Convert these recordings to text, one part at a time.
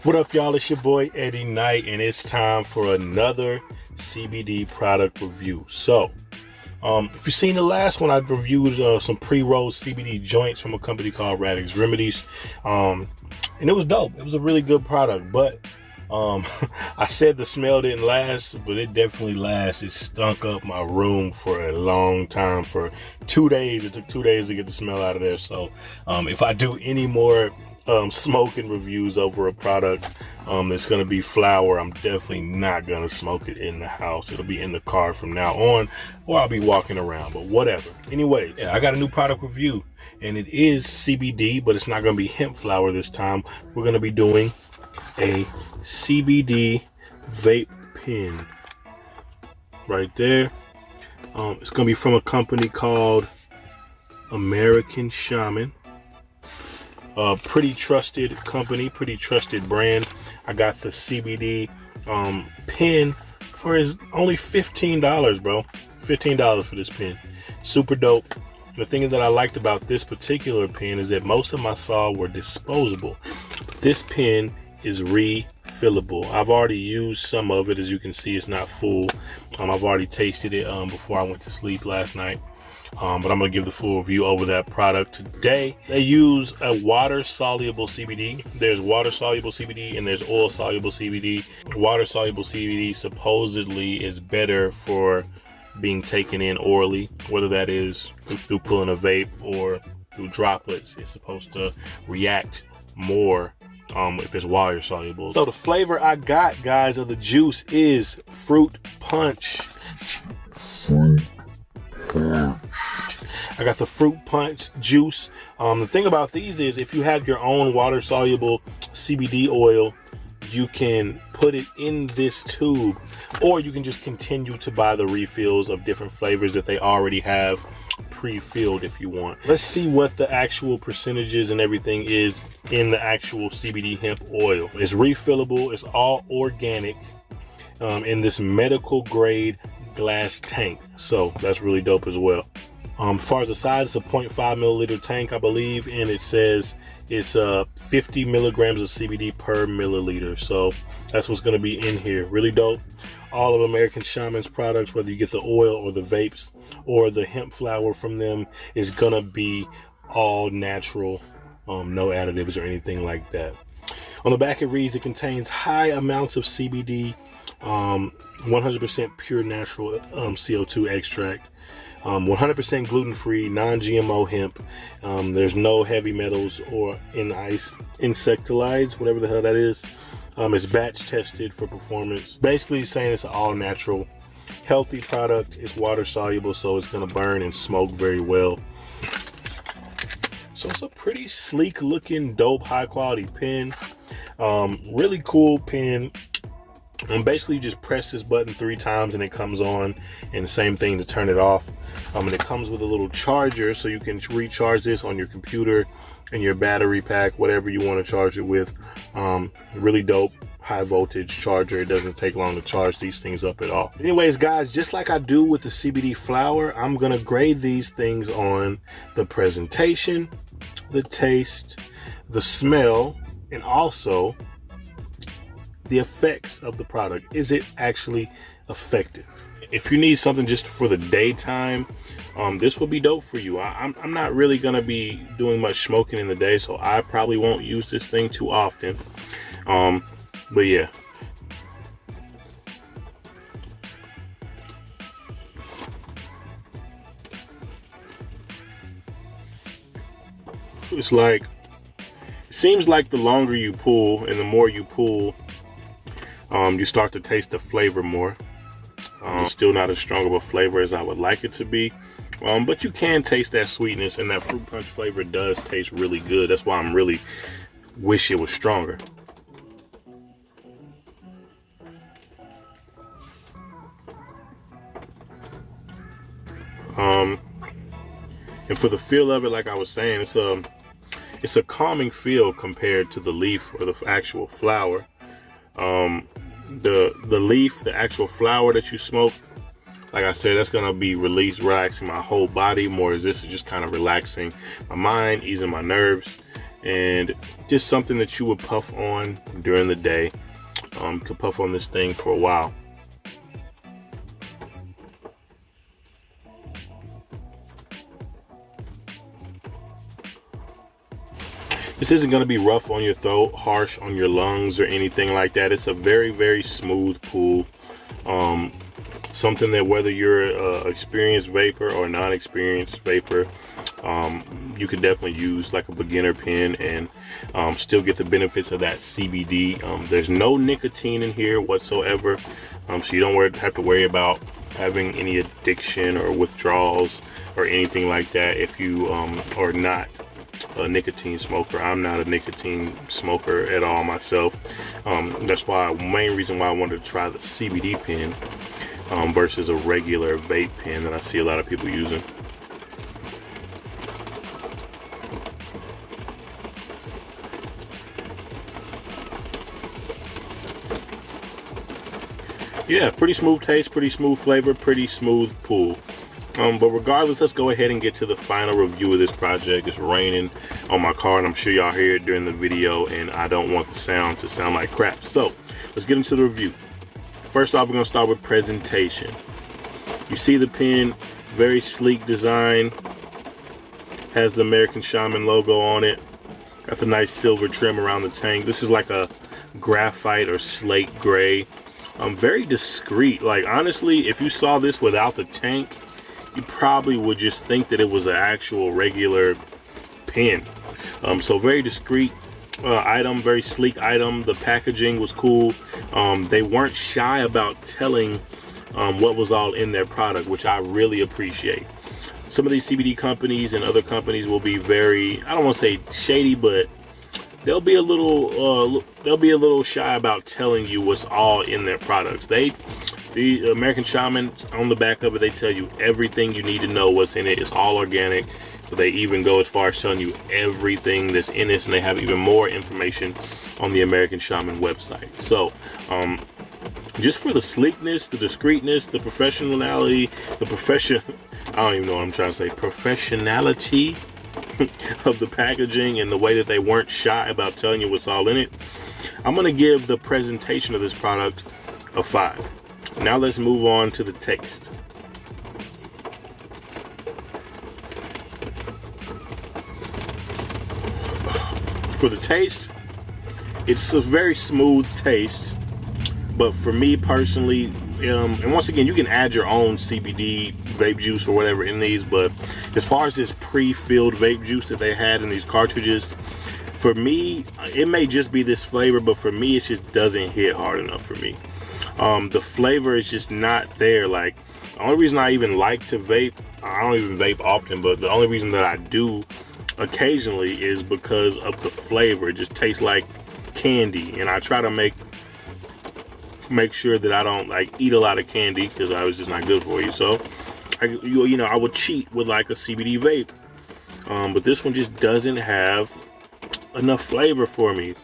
What up, y'all? It's your boy Eddie Knight, and it's time for another CBD product review. So, if you've seen the last one, I reviewed some pre-rolled CBD joints from a company called Radix Remedies, and it was dope. It was a really good product, but I said the smell didn't last, but it definitely lasts. It stunk up my room for a long time, for 2 days. It took 2 days to get the smell out of there. So if I do any more smoking reviews over a product that's going to be flower, I'm definitely not going to smoke it in the house. It'll be in the car from now on, or I'll be walking around, but whatever. Anyway, yeah, I got a new product review, and it is CBD, but it's not going to be hemp flower this time. We're going to be doing a CBD vape pen right there. It's going to be from a company called American Shaman. Pretty trusted company, pretty trusted brand. I got the CBD pen for only $15, bro. $15 for this pen. Super dope. And the thing that I liked about this particular pen is that most of my saw were disposable. This pen is refillable. I've already used some of it. As you can see, it's not full. I've already tasted it before I went to sleep last night. But I'm gonna give the full review over that product today. They use a water-soluble CBD. There's water-soluble CBD and there's oil-soluble CBD. Water-soluble CBD supposedly is better for being taken in orally, whether that is through pulling a vape or through droplets. It's supposed to react more if it's water soluble. So the flavor I got, guys, of the juice is fruit punch. I got the fruit punch juice. The thing about these is if you have your own water soluble CBD oil, you can put it in this tube, or you can just continue to buy the refills of different flavors that they already have pre-filled if you want. Let's see what the actual percentages and everything is in the actual CBD hemp oil. It's refillable, it's all organic, in this medical grade glass tank. So that's really dope as well. As far as the size, it's a 0.5 milliliter tank, I believe, and it says it's 50 milligrams of CBD per milliliter. So that's what's going to be in here. Really dope. All of American Shaman's products, whether you get the oil or the vapes or the hemp flower from them, is going to be all natural, no additives or anything like that. On the back it reads, it contains high amounts of CBD, 100% pure natural CO2 extract, 100% gluten-free, non-GMO hemp. There's no heavy metals or insecticides, whatever the hell that is. It's batch tested for performance. Basically saying it's an all-natural, healthy product. It's water soluble, so it's gonna burn and smoke very well. So it's a pretty sleek looking, dope, high quality pen. Really cool pen. And basically you just press this button 3 times and it comes on, and the same thing to turn it off. And it comes with a little charger, so you can recharge this on your computer and your battery pack, whatever you want to charge it with. Really dope, high voltage charger. It doesn't take long to charge these things up at all. Anyways, guys, just like I do with the CBD flower, I'm gonna grade these things on the presentation, the taste, the smell, and also the effects of the product. Is it actually effective? If you need something just for the daytime, this will be dope for you. I'm not really gonna be doing much smoking in the day, so I probably won't use this thing too often. But yeah. It's like, it seems like the longer you pull and the more you pull, you start to taste the flavor more. Still not as strong of a flavor as I would like it to be, but you can taste that sweetness, and that fruit punch flavor does taste really good. That's why I'm really wish it was stronger. And for the feel of it, like I was saying, it's a calming feel compared to the leaf or the actual flower. The leaf, the actual flower that you smoke, like I said, that's gonna be relaxing my whole body more, as this is just kind of relaxing my mind, easing my nerves. and just something that you would puff on during the day. Could puff on this thing for a while. This isn't going to be rough on your throat, harsh on your lungs, or anything like that. It's a very, very smooth pull. Something that whether you're an experienced vapor or non-experienced vapor, you could definitely use like a beginner pen and still get the benefits of that CBD. There's no nicotine in here whatsoever, so you don't have to worry about having any addiction or withdrawals or anything like that if you are not a nicotine smoker. I'm not a nicotine smoker at all myself. That's why, main reason why I wanted to try the CBD pen versus a regular vape pen that I see a lot of people using. Yeah, pretty smooth taste, pretty smooth flavor, pretty smooth pull. But regardless, let's go ahead and get to the final review of this project. It's raining on my car, and I'm sure y'all hear it during the video, and I don't want the sound to sound like crap. So let's get into the review. First off, we're gonna start with presentation. You see the pen, very sleek design, has the American Shaman logo on it. Got the nice silver trim around the tank. This is like a graphite or slate gray. Very discreet. Like, honestly, if you saw this without the tank, you probably would just think that it was an actual regular pen. So very discreet item, very sleek item. The packaging was cool. They weren't shy about telling what was all in their product, which I really appreciate. Some of these CBD companies and other companies will be very, I don't want to say shady, but they'll be a little shy about telling you what's all in their products. The American Shaman, on the back of it, they tell you everything you need to know what's in it. It's all organic. But they even go as far as telling you everything that's in this, and they have even more information on the American Shaman website. So just for the sleekness, the discreetness, the professionality, I don't even know what I'm trying to say, professionality of the packaging and the way that they weren't shy about telling you what's all in it, I'm gonna give the presentation of this product a 5. Now let's move on to the taste. For the taste, it's a very smooth taste, but for me personally, and once again, you can add your own CBD vape juice or whatever in these, but as far as this pre-filled vape juice that they had in these cartridges, for me, it may just be this flavor, but for me, it just doesn't hit hard enough for me. The flavor is just not there. Like, the only reason I even like to vape, I don't even vape often, but the only reason that I do occasionally is because of the flavor. It just tastes like candy, and I try to make sure that I don't like eat a lot of candy, because I was just not good for you. So I would cheat with like a CBD vape, but this one just doesn't have enough flavor for me.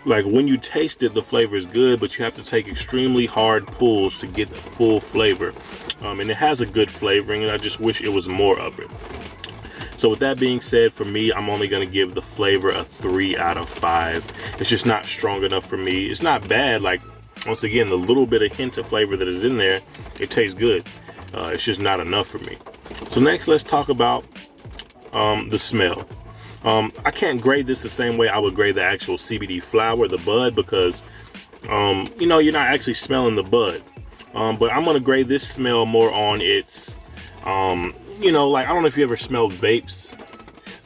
Like, when you taste it, the flavor is good, but you have to take extremely hard pulls to get the full flavor. And it has a good flavoring, and I just wish it was more of it. So with that being said, for me, I'm only going to give the flavor a 3 out of 5. It's just not strong enough for me. It's not bad. Like, once again, the little bit of hint of flavor that is in there, it tastes good. It's just not enough for me. So next, let's talk about the smell. I can't grade this the same way I would grade the actual CBD flower, the bud, because you're not actually smelling the bud. But I'm gonna grade this smell more on its like, I don't know if you ever smelled vapes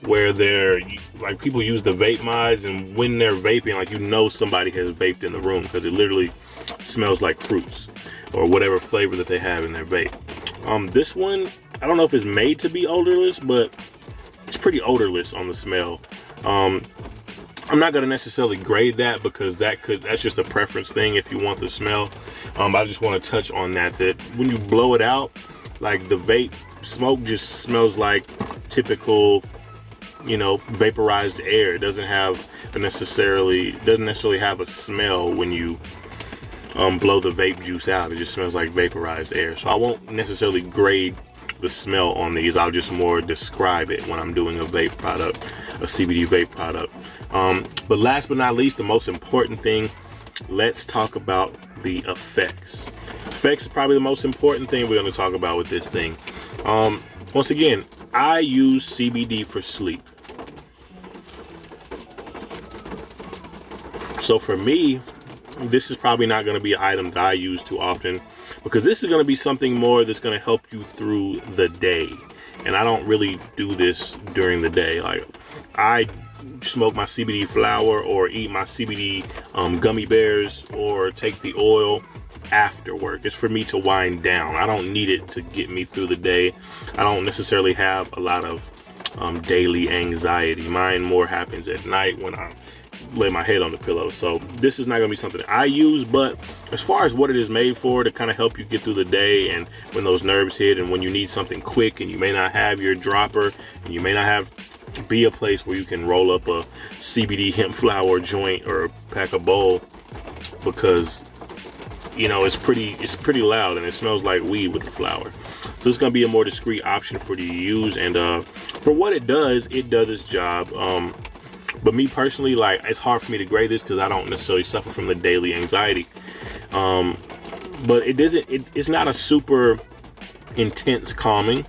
where they're like, people use the vape mods, and when they're vaping, like, somebody has vaped in the room, because it literally smells like fruits or whatever flavor that they have in their vape. This one, I don't know if it's made to be odorless, but it's pretty odorless on the smell. I'm not gonna necessarily grade that, because that's just a preference thing if you want the smell. I just want to touch on that when you blow it out, like, the vape smoke just smells like typical, vaporized air. It doesn't necessarily have a smell when you blow the vape juice out. It just smells like vaporized air. So I won't necessarily grade the smell on these. I'll just more describe it when I'm doing a vape product, a CBD vape product. But last but not least, the most important thing, let's talk about the effects. Effects is probably the most important thing we're going to talk about with this thing. Once again, I use CBD for sleep. So for me, this is probably not going to be an item that I use too often, because this is going to be something more that's going to help you through the day. And I don't really do this during the day. Like, I smoke my CBD flower or eat my CBD gummy bears or take the oil after work. It's for me to wind down. I don't need it to get me through the day. I don't necessarily have a lot of daily anxiety. Mine more happens at night when I lay my head on the pillow. So this is not going to be something I use, but as far as what it is made for, to kind of help you get through the day and when those nerves hit and when you need something quick and you may not have your dropper and you may not have be a place where you can roll up a CBD hemp flower joint or a pack of bowl, because you know it's pretty loud and it smells like weed with the flower. So it's going to be a more discreet option for you to use, and for what it does its job. But me personally, like, it's hard for me to grade this because I don't necessarily suffer from the daily anxiety. But it's not a super intense calming.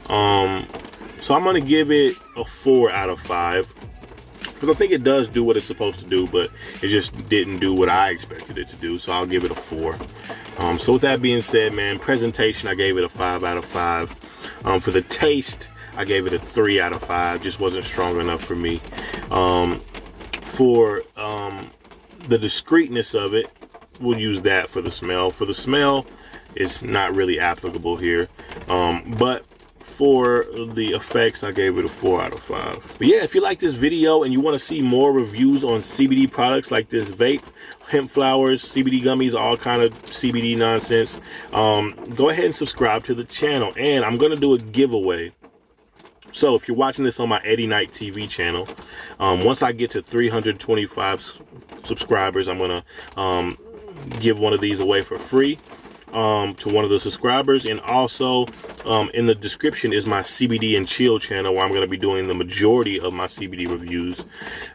So I'm going to give it a 4 out of 5. Because I think it does do what it's supposed to do, but it just didn't do what I expected it to do. So I'll give it a 4. So with that being said, man, presentation, I gave it a 5 out of 5. For the taste, I gave it a 3 out of 5. Just wasn't strong enough for me. For the discreetness of it, we'll use that for the smell. For the smell, it's not really applicable here. But for the effects, I gave it a 4 out of 5. But yeah, if you like this video and you want to see more reviews on CBD products like this vape, hemp flowers, CBD gummies, all kind of CBD nonsense, go ahead and subscribe to the channel. And I'm going to do a giveaway. So if you're watching this on my Eddie Knight TV channel, once I get to 325 subscribers, I'm going to give one of these away for free to one of the subscribers. And also in the description is my CBD and Chill channel, where I'm going to be doing the majority of my CBD reviews.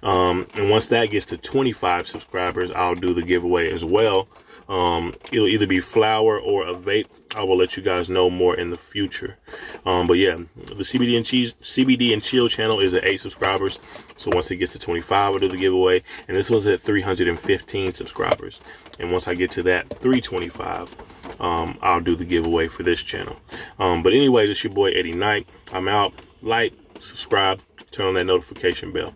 And once that gets to 25 subscribers, I'll do the giveaway as well. It'll either be flower or a vape. I will let you guys know more in the future. But yeah, the CBD and Chill channel is at 8 subscribers. So once it gets to 25, I'll do the giveaway. And this one's at 315 subscribers. And once I get to that 325, I'll do the giveaway for this channel. But anyways, it's your boy Eddie Knight. I'm out. Like, subscribe, turn on that notification bell.